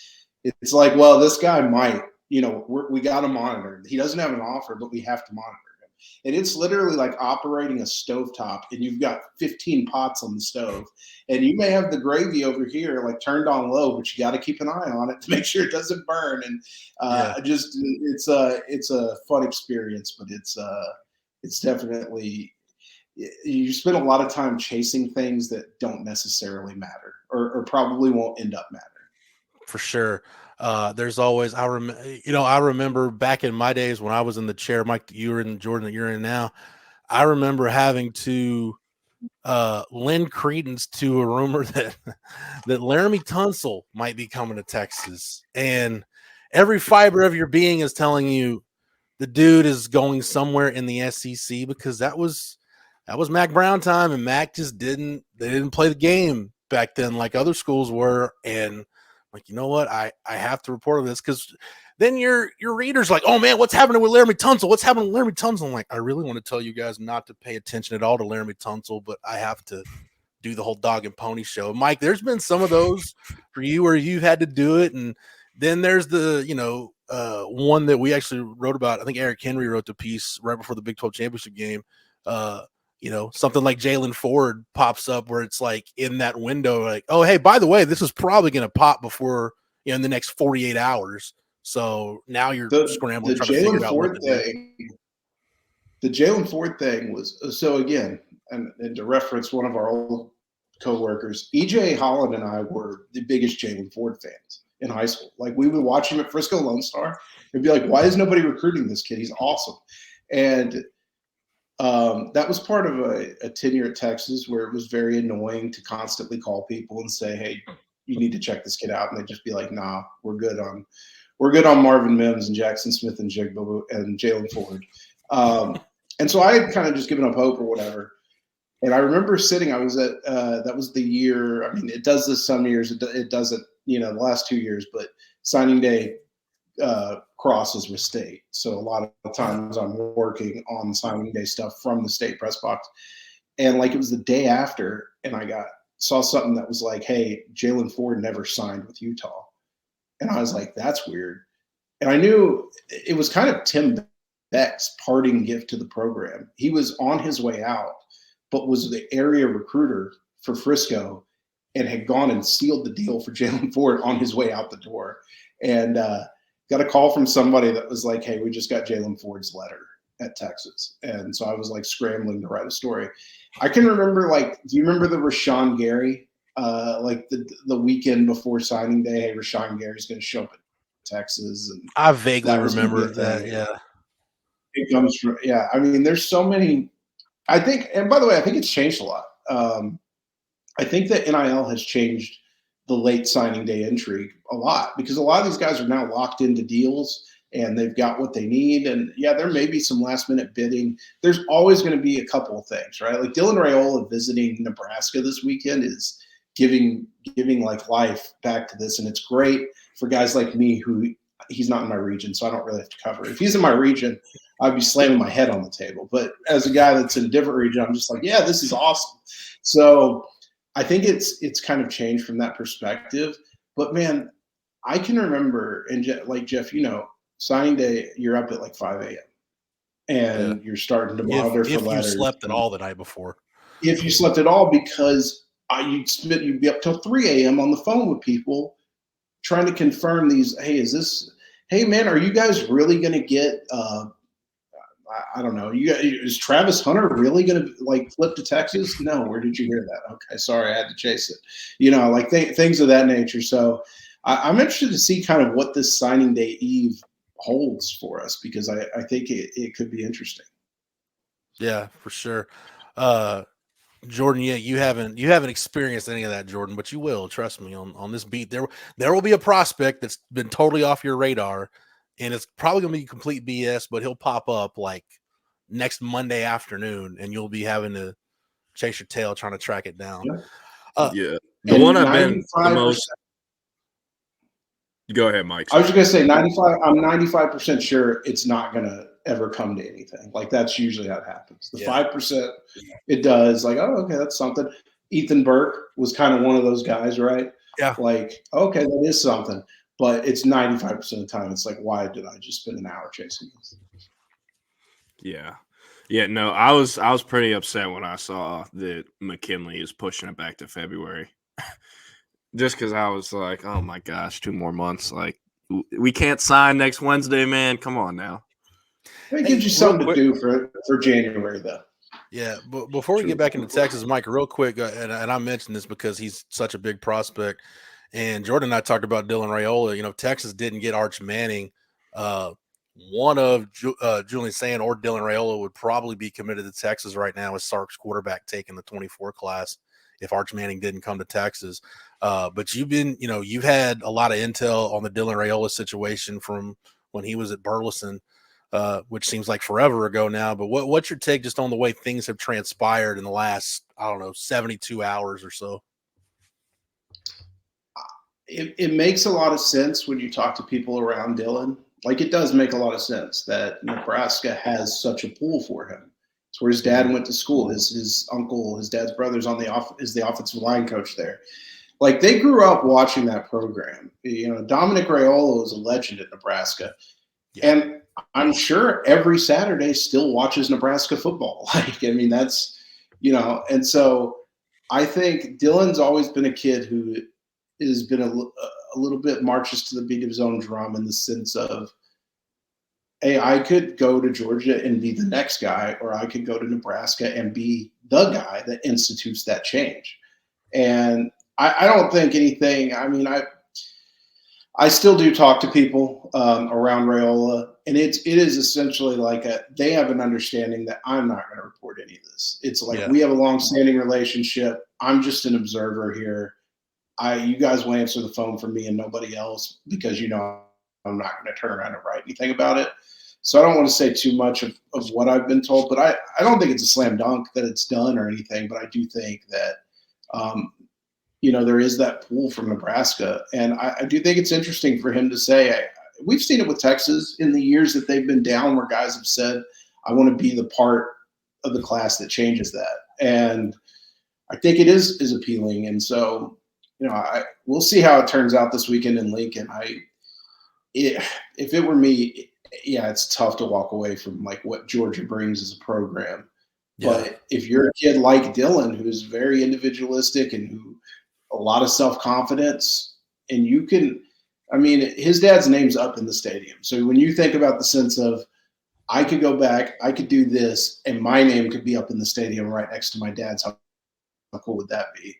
It's like, well, this guy might – you know, we got to monitor. He doesn't have an offer, but we have to monitor him. And it's literally like operating a stovetop, and you've got 15 pots on the stove. And you may have the gravy over here, like turned on low, but you got to keep an eye on it to make sure it doesn't burn. And it's a fun experience, but it's definitely you spend a lot of time chasing things that don't necessarily matter or probably won't end up mattering. For sure. There's always, I remember back in my days when I was in the chair, Mike, you were in, Jordan, that you're in now. I remember having to lend credence to a rumor that Laramie Tunsil might be coming to Texas, and every fiber of your being is telling you the dude is going somewhere in the SEC because that was Mac Brown time, and Mac just didn't play the game back then like other schools were, and like, you know what? I have to report on this because then your readers like, oh man, what's happening with Laramie Tunsil? What's happening with Laramie Tunsil? I'm like, I really want to tell you guys not to pay attention at all to Laramie Tunsil, but I have to do the whole dog and pony show. Mike, there's been some of those for you where you've had to do it, and then there's the one that we actually wrote about. I think Eric Henry wrote the piece right before the Big 12 championship game. Something like Jalen Ford pops up where it's like in that window, like, oh, hey, by the way, this is probably going to pop before, in the next 48 hours. So now you're scrambling trying to figure out what to do. The Jalen Ford thing was so again, and to reference one of our old coworkers, EJ Holland and I were the biggest Jalen Ford fans in high school. Like we would watch him at Frisco Lone Star and be like, why is nobody recruiting this kid? He's awesome. And that was part of a tenure at Texas where it was very annoying to constantly call people and say, hey, you need to check this kid out. And they'd just be like, nah, we're good on Marvin Mims and Jackson Smith and Jigba and Jalen Ford. And so I had kind of just given up hope or whatever. And I remember sitting, I was at, that was the year, I mean, it does this some years, it doesn't, the last 2 years, but signing day crosses with state. So a lot of times I'm working on signing day stuff from the state press box. And like it was the day after, and I saw something that was like, hey, Jalen Ford never signed with Utah. And I was like, that's weird. And I knew it was kind of Tim Beck's parting gift to the program. He was on his way out, but was the area recruiter for Frisco and had gone and sealed the deal for Jalen Ford on his way out the door. And got a call from somebody that was like, hey, we just got Jalen Ford's letter at Texas. And so I was like scrambling to write a story. I can remember, like, do you remember the Rashawn Gary? Like the weekend before signing day, hey, Rashawn Gary's going to show up at Texas. And I vaguely remember that. Yeah. It comes from, yeah. I mean, there's so many, I think, and by the way, I think it's changed a lot. I think that NIL has changed the late signing day intrigue a lot because a lot of these guys are now locked into deals and they've got what they need. And yeah, there may be some last minute bidding. There's always going to be a couple of things, right? Like Dylan Raiola visiting Nebraska this weekend is giving like life back to this. And it's great for guys like me who he's not in my region, so I don't really have to cover it. If he's in my region, I'd be slamming my head on the table. But as a guy that's in a different region, I'm just like, yeah, this is awesome. So I think it's kind of changed from that perspective. But man, I can remember, and like Jeff, signing day, you're up at like 5 a.m. and you're starting to monitor for letters. If you slept at all the night before. If you slept at all, because you'd be up till 3 a.m. on the phone with people trying to confirm these. Hey, man, are you guys really going to get I don't know. Is Travis Hunter really going to like flip to Texas? No. Where did you hear that? Okay, sorry, I had to chase it. Like things of that nature. So I'm interested to see kind of what this signing day eve holds for us because I think it could be interesting. Yeah, for sure. Jordan, yeah, you haven't experienced any of that, Jordan, but you will. Trust me on this beat. There will be a prospect that's been totally off your radar. And it's probably going to be complete BS, but he'll pop up like next Monday afternoon, and you'll be having to chase your tail trying to track it down. Yeah. The one I've been the most. Go ahead, Mike. Sorry. I was just going to say 95. I'm 95% sure it's not going to ever come to anything. Like that's usually how it happens. The 5%, it does. Like, oh, okay, that's something. Ethan Burke was kind of one of those guys, right? Yeah. Like, okay, that is something. But it's 95% of the time. It's like, why did I just spend an hour chasing this? Yeah. Yeah, no, I was pretty upset when I saw that McKinley is pushing it back to February. Just because I was like, oh my gosh, 2 more months. Like, we can't sign next Wednesday, man. Come on now. It gives you something to do for January, though. Yeah, but before we get back into Texas, Mike, real quick, and I mentioned this because he's such a big prospect. And Jordan and I talked about Dylan Raiola. Texas didn't get Arch Manning. One of Julian Sand or Dylan Raiola would probably be committed to Texas right now as Sark's quarterback taking the 24 class if Arch Manning didn't come to Texas. But you've had a lot of intel on the Dylan Raiola situation from when he was at Burleson, which seems like forever ago now. But what's your take just on the way things have transpired in the last, 72 hours or so? It makes a lot of sense when you talk to people around Dylan. Like it does make a lot of sense that Nebraska has such a pull for him. It's where his dad went to school. His uncle, his dad's brother's is the offensive line coach there. Like they grew up watching that program. Dominic Raiola was a legend at Nebraska. Yeah. And I'm sure every Saturday still watches Nebraska football. That's, and so I think Dylan's always been a kid who has been a little bit marches to the beat of his own drum in the sense of hey, I could go to Georgia and be the next guy, or I could go to Nebraska and be the guy that institutes that change. And I don't think anything. I mean, I still do talk to people around Raiola, and it is essentially like they have an understanding that I'm not going to report any of this. It's like we have a long-standing relationship. I'm just an observer here. You guys will answer the phone for me and nobody else because I'm not going to turn around and write anything about it. So I don't want to say too much of what I've been told, but I don't think it's a slam dunk that it's done or anything. But I do think that there is that pull from Nebraska. And I do think it's interesting for him to say, we've seen it with Texas in the years that they've been down where guys have said, I want to be the part of the class that changes that. And I think it is appealing. And so, we'll see how it turns out this weekend in Lincoln. If it were me, it's tough to walk away from like what Georgia brings as a program. Yeah. But if you're a kid like Dylan, who's very individualistic and who a lot of self-confidence, and his dad's name's up in the stadium. So when you think about the sense of, I could go back, I could do this, and my name could be up in the stadium right next to my dad's, how cool would that be?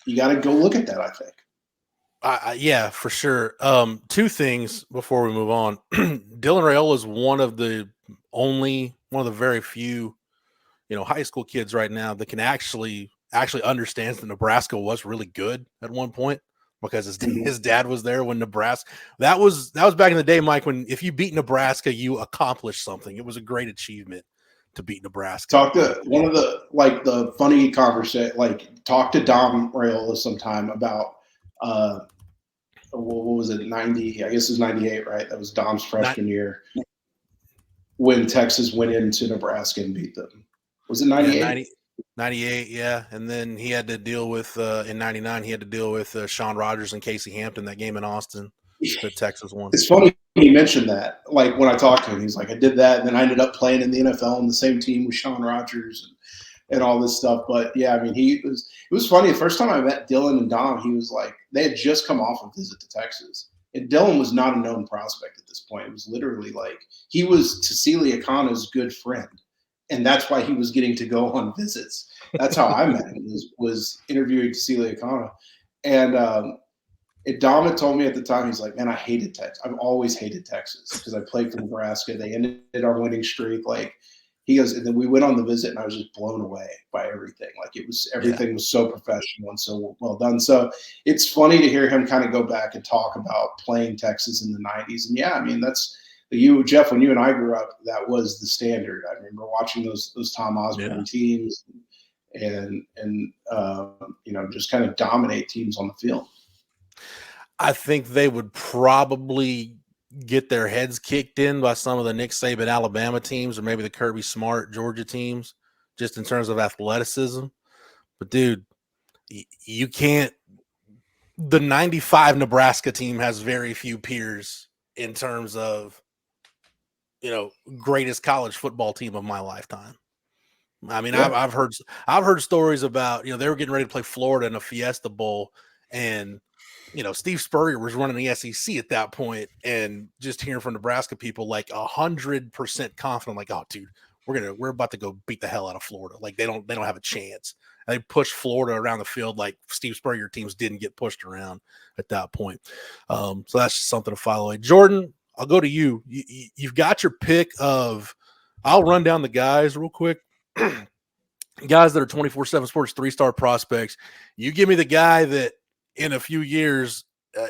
You got to go look at that, I think. Yeah, for sure. Two things before we move on. Dylan Raiola is one of the very few, high school kids right now that can actually understands that Nebraska was really good at one point because his dad was there when Nebraska. That was back in the day, Mike, when if you beat Nebraska, you accomplished something. It was a great achievement to beat Nebraska. Talk to one of the funny conversation, talk to Dom Raiola sometime about what was it, 90? I guess it was 98, right? That was Dom's freshman year when Texas went into Nebraska and beat them. Was it 98? 98, yeah. And then he had to deal with in 99. He had to deal with Sean Rogers and Casey Hampton, that game in Austin that Texas won. It's funny he mentioned that. Like when I talked to him, he's like, I did that, and then I ended up playing in the NFL on the same team with Sean Rogers and all this stuff. But yeah, I mean, it was funny. The first time I met Dylan and Dom, he was like, they had just come off a visit to Texas. And Dylan was not a known prospect at this point. It was literally like he was Cecilia Kana's good friend. And that's why he was getting to go on visits. That's how I met him, was interviewing Cecilia Kana. And Dom had told me at the time, he's like, man, I hated Texas. I've always hated Texas because I played for Nebraska. They ended our winning streak. Like, he goes, and then we went on the visit, and I was just blown away by everything. Like, everything was so professional and so well done. So it's funny to hear him kind of go back and talk about playing Texas in the 90s. And yeah, I mean, that's Jeff, when you and I grew up, that was the standard. I remember watching those Tom Osborne teams and just kind of dominate teams on the field. I think they would probably get their heads kicked in by some of the Nick Saban Alabama teams or maybe the Kirby Smart Georgia teams, just in terms of athleticism. But dude, you can't. The 95 Nebraska team has very few peers in terms of, greatest college football team of my lifetime. I mean, yeah. I've heard stories about, they were getting ready to play Florida in a Fiesta Bowl, and Steve Spurrier was running the SEC at that point, and just hearing from Nebraska people like 100% confident, like, oh, dude, we're about to go beat the hell out of Florida. Like they don't have a chance. And they pushed Florida around the field like Steve Spurrier teams didn't get pushed around at that point. So that's just something to follow. Jordan, I'll go to you. You've got your pick of. I'll run down the guys real quick. Guys that are 24/7 Sports 3-star prospects. You give me the guy that in a few years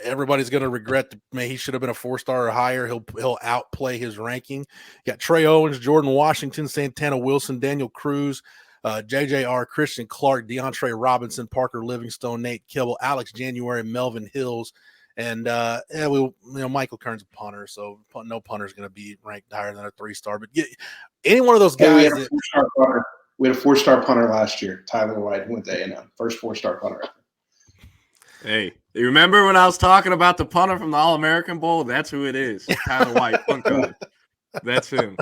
everybody's going to regret that he should have been a 4-star or higher. He'll outplay his ranking. You got Trey Owens, Jordan Washington, Santana Wilson, Daniel Cruz, JJR, Christian Clark, DeAndre Robinson, Parker Livingstone, Nate Kibble, Alex January, Melvin Hills, and Michael Kern's a punter, so no punter is going to be ranked higher than a 3-star. But any one of those guys. We had a 4-star punter last year, Tyler White, who went to A&M, first 4-star punter. Hey, you remember when I was talking about the punter from the All-American Bowl? That's who it is, Tyler White, punt coach. That's him.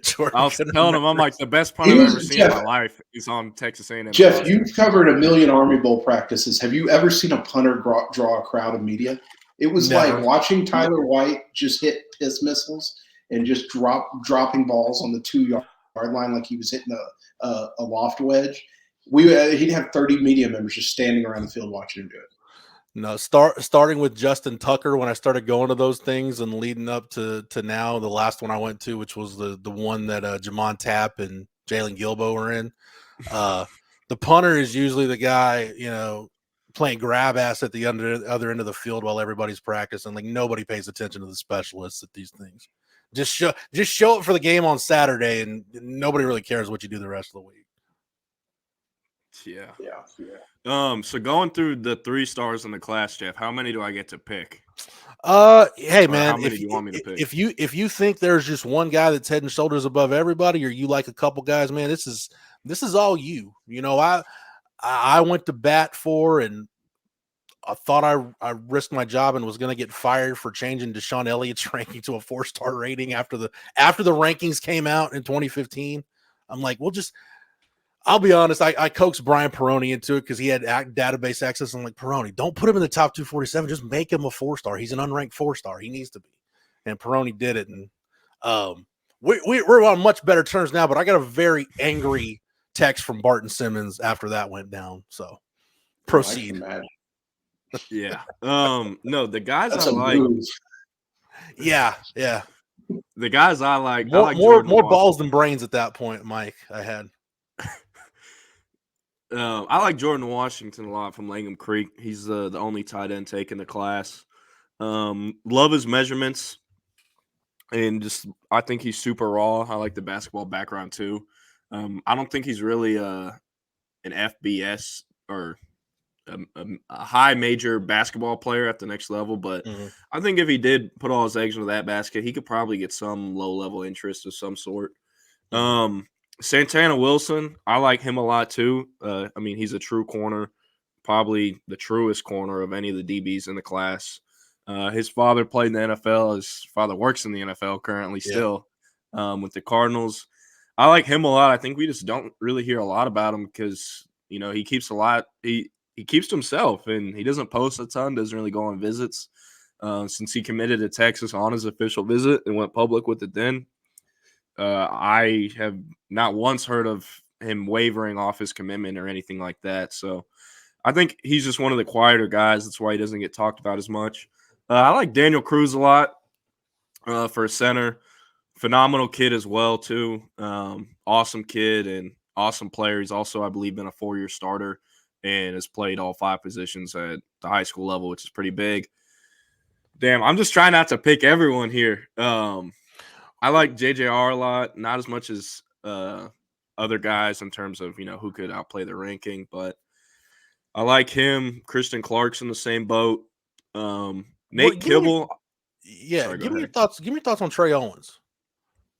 Jordan, I was telling him, I'm like, the best punter I've ever seen in my life is on Texas A&M. Jeff, you've covered a million Army Bowl practices. Have you ever seen a punter draw a crowd of media? It was like watching Tyler White just hit piss missiles and just dropping balls on the 2-yard line like he was hitting a loft wedge, he'd have 30 media members just standing around the field watching him do it. No, starting with Justin Tucker when I started going to those things and leading up to now, the last one I went to, which was the one that Jamon Tapp and Jalen Gilbo were in. The punter is usually the guy, playing grab ass at the other end of the field while everybody's practicing. Like, nobody pays attention to the specialists at these things. Just show up for the game on Saturday, and nobody really cares what you do the rest of the week. Yeah. So going through the 3 stars in the class, Jeff, how many do I get to pick? Hey man, how many do you want me to pick? If you think there's just one guy that's head and shoulders above everybody, or you like a couple guys, man, this is all you. I went to bat for, and I thought I risked my job and was going to get fired for changing Deshaun Elliott's ranking to a 4-star rating after the rankings came out in 2015. I'm like, I'll be honest. I coaxed Brian Peroni into it because he had database access. I'm like, Peroni, don't put him in the top 247. Just make him a 4-star. He's an unranked 4-star. He needs to be. And Peroni did it. And we're on much better terms now, but I got a very angry text from Barton Simmons after that went down. So proceed. Yeah. No, the guys That's I like. Move. Yeah. The guys I like. More balls than brains at that point, Mike. I had. I like Jordan Washington a lot from Langham Creek. He's the only tight end taking the class. Love his measurements, and I think he's super raw. I like the basketball background too. I don't think he's really an FBS or a high major basketball player at the next level, but I think if he did put all his eggs into that basket, he could probably get some low-level interest of some sort. Santana Wilson, I like him a lot too. He's a true corner, probably the truest corner of any of the DBs in the class. His father played in the NFL. His father works in the NFL currently still with the Cardinals. I like him a lot. I think we just don't really hear a lot about him because, he keeps a lot. He keeps to himself, and he doesn't post a ton, doesn't really go on visits. Since he committed to Texas on his official visit and went public with it then, I have not once heard of him wavering off his commitment or anything like that. So I think he's just one of the quieter guys. That's why he doesn't get talked about as much. I like Daniel Cruz a lot for a center. Phenomenal kid as well, too. Awesome kid and awesome player. He's also, I believe, been a 4-year starter and has played all 5 positions at the high school level, which is pretty big. Damn, I'm just trying not to pick everyone here. I like JJR a lot, not as much as other guys in terms of, who could outplay the ranking, but I like him. Christian Clark's in the same boat. Nate Kibble. Give me your thoughts. Give me your thoughts on Trey Owens,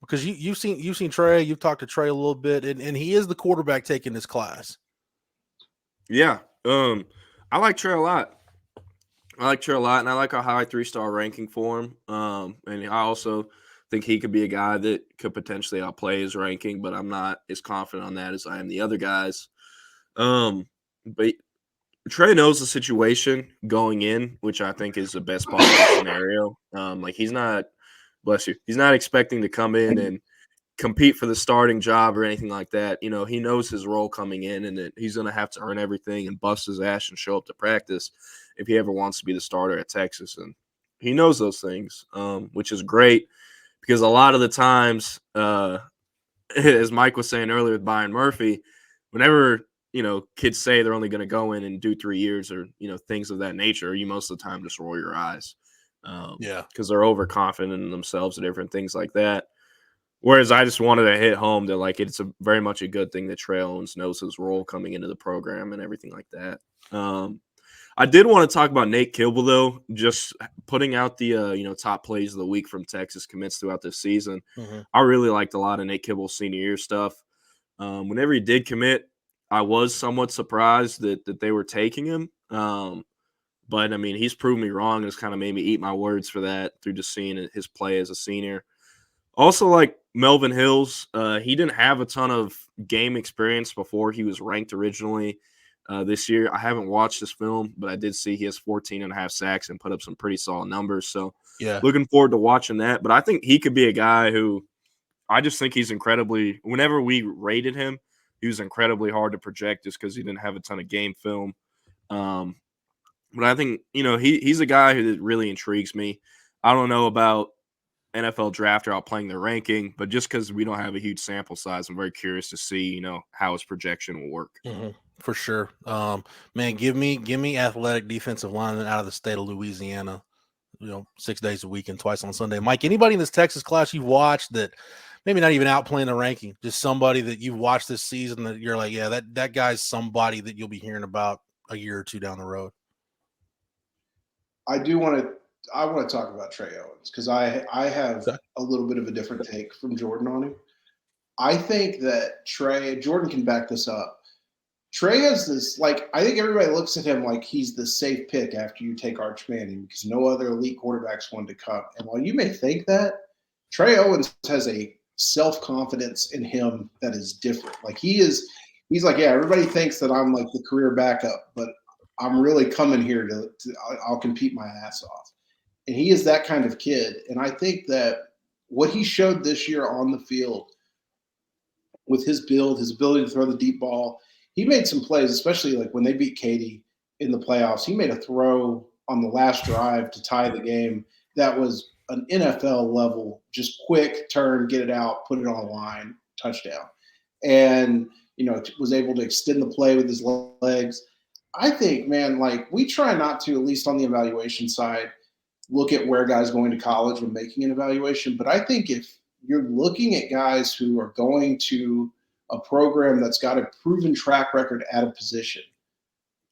because you've seen Trey. You've talked to Trey a little bit, and he is the quarterback taking this class. Yeah, I like Trey a lot. And I like a high 3-star ranking for him. And I also think he could be a guy that could potentially outplay his ranking, but I'm not as confident on that as I am the other guys. But Trey knows the situation going in, which I think is the best possible scenario. He's not, bless you, he's not expecting to come in and compete for the starting job or anything like that. He knows his role coming in and that he's going to have to earn everything and bust his ass and show up to practice if he ever wants to be the starter at Texas. And he knows those things, which is great because a lot of the times, as Mike was saying earlier with Byron Murphy, whenever, kids say they're only going to go in and do 3 years or, things of that nature, you most of the time just roll your eyes. Because they're overconfident in themselves and different things like that. Whereas I just wanted to hit home that, it's very much a good thing that Trey Owens knows his role coming into the program and everything like that. I did want to talk about Nate Kibble, though, just putting out the, top plays of the week from Texas commits throughout this season. I really liked a lot of Nate Kibble's senior year stuff. Whenever he did commit, I was somewhat surprised that they were taking him. But, he's proved me wrong and has kind of made me eat my words for that through just seeing his play as a senior. Also, like Melvin Hills, he didn't have a ton of game experience before he was ranked originally. this year. I haven't watched this film, but I did see he has 14.5 sacks and put up some pretty solid numbers. So Yeah. looking forward to watching that. But I think he could be a guy who I just think he's incredibly – whenever we rated him, he was incredibly hard to project just because he didn't have a ton of game film. But I think, he's a guy who really intrigues me. I don't know about NFL draft or out playing the ranking, but just because we don't have a huge sample size, I'm very curious to see, how his projection will work. Mm-hmm. For sure. Man, give me athletic defensive linemen out of the state of Louisiana, 6 days a week and twice on Sunday. Mike, anybody in this Texas class you've watched that maybe not even outplaying the ranking, just somebody that you've watched this season that you're like, yeah, that guy's somebody that you'll be hearing about a year or two down the road? I want to talk about Trey Owens because I have a little bit of a different take from Jordan on him. I think that Jordan can back this up. Trey has this, I think everybody looks at him like he's the safe pick after you take Arch Manning because no other elite quarterbacks wanted to come. And while you may think that, Trey Owens has a self-confidence in him that is different. He's like, yeah, everybody thinks that I'm like the career backup, but I'm really coming here I'll compete my ass off. And he is that kind of kid. And I think that what he showed this year on the field with his build, his ability to throw the deep ball, he made some plays, especially when they beat Katy in the playoffs. He made a throw on the last drive to tie the game that was an NFL level, just quick turn, get it out, put it on the line, touchdown. And, was able to extend the play with his legs. I think, man, we try not to, at least on the evaluation side, look at where guys going to college when making an evaluation. But I think if you're looking at guys who are going to a program that's got a proven track record at a position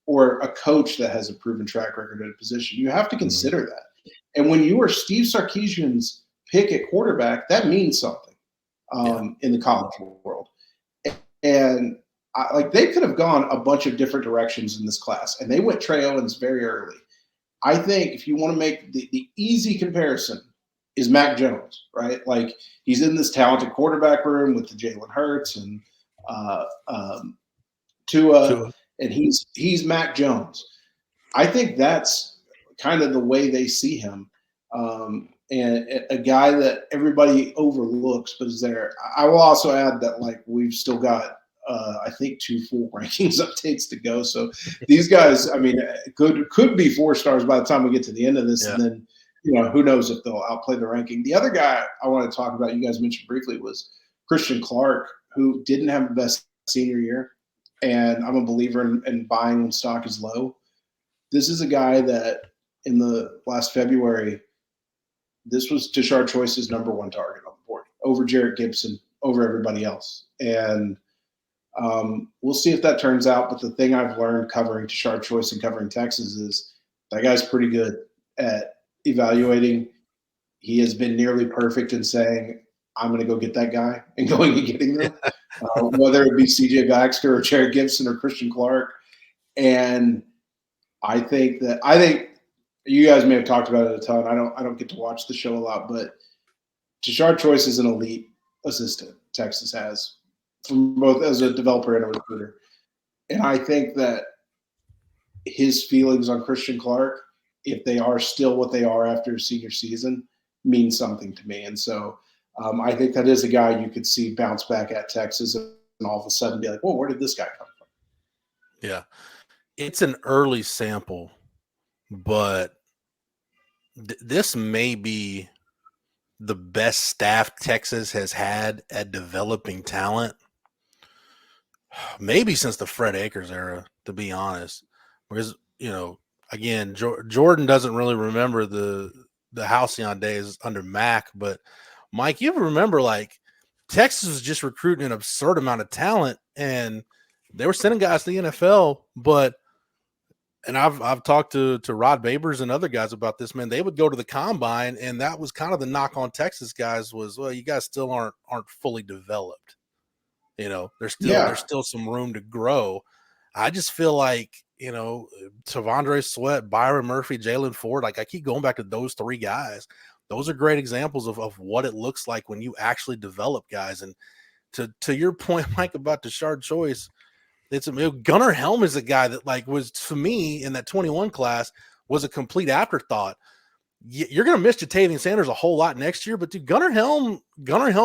or a coach that has a proven track record at a position, you have to consider that. And when you are Steve Sarkisian's pick at quarterback, that means something in the college world. And they could have gone a bunch of different directions in this class, and they went Trey Owens very early. I think if you want to make the easy comparison is Mac Jones, right? He's in this talented quarterback room with the Jalen Hurts and Tua, and he's Mac Jones. I think that's kind of the way they see him, and a guy that everybody overlooks, but is there. I will also add that we've still got I think 2 full rankings updates to go. So these guys, could be 4 stars by the time we get to the end of this, and then who knows if they'll outplay the ranking. The other guy I want to talk about, you guys mentioned briefly, was Christian Clark, who didn't have the best senior year. And I'm a believer in buying when stock is low. This is a guy that in the last February, this was Tashard Choice's number 1 target on the board over Jarrett Gibson, over everybody else. And we'll see if that turns out. But the thing I've learned covering Tashard Choice and covering Texas is that guy's pretty good at evaluating. He has been nearly perfect in saying, I'm going to go get that guy and going and getting them, whether it be CJ Baxter or Jarrett Gibson or Christian Clark. And I think you guys may have talked about it a ton. I don't get to watch the show a lot, but Tashard Choice is an elite assistant Texas has, from both as a developer and a recruiter. And I think that his feelings on Christian Clark, if they are still what they are after his senior season, means something to me. And so I think that is a guy you could see bounce back at Texas and all of a sudden be like, whoa, where did this guy come from? Yeah. It's an early sample, but this may be the best staff Texas has had at developing talent, maybe since the Fred Akers era, to be honest. Because, again, Jordan doesn't really remember the halcyon days under Mac, but Mike, you ever remember Texas was just recruiting an absurd amount of talent, and they were sending guys to the NFL, and I've talked to Rod Babers and other guys about this, man. They would go to the combine, and that was kind of the knock on Texas guys was, well, you guys still aren't fully developed. There's still some room to grow. I just feel like, Tavondre Sweat, Byron Murphy, Jalen Ford, I keep going back to those 3 guys. Those are great examples of what it looks like when you actually develop guys. And to your point, Mike, about Tashard Choice, Gunnar Helm is a guy that like was for me in that 21 class was a complete afterthought. You're going to miss Jatavian Sanders a whole lot next year, but dude, Gunnar Helm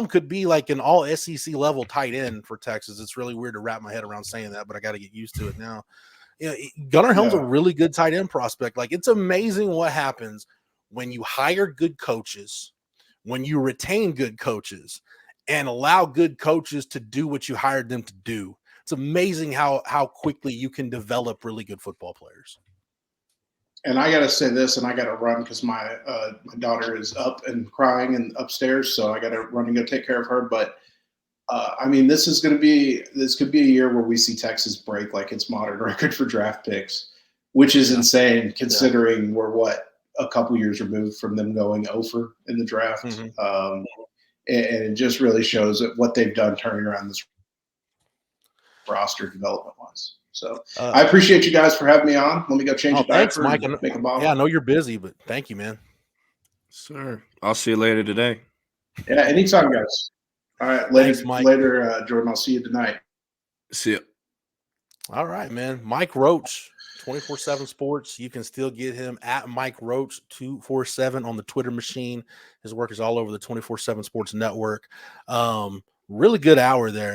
could be like an all SEC level tight end for Texas. It's really weird to wrap my head around saying that, but I got to get used to it now. Gunnar Helm's a really good tight end prospect. Like, it's amazing what happens when you hire good coaches, when you retain good coaches, and allow good coaches to do what you hired them to do. It's amazing how quickly you can develop really good football players. And I got to say this, and I got to run because my daughter is up and crying and upstairs, so I got to run and go take care of her. But I mean, this could be a year where we see Texas break like its modern record for draft picks, which is insane considering we're a couple years removed from them going over in the draft. And it just really shows that what they've done turning around this roster development wise. So I appreciate you guys for having me on. Let me go change a diaper. Thanks, Mike. Make a bottle. Yeah, I know you're busy, but thank you, man. Sir, I'll see you later today. Yeah, anytime, guys. All right, later, Thanks, Mike. Later, Jordan. I'll see you tonight. See you. All right, man. Mike Roach, 24/7 Sports. You can still get him at Mike Roach 247 on the Twitter machine. His work is all over the 24/7 Sports network. Really good hour there.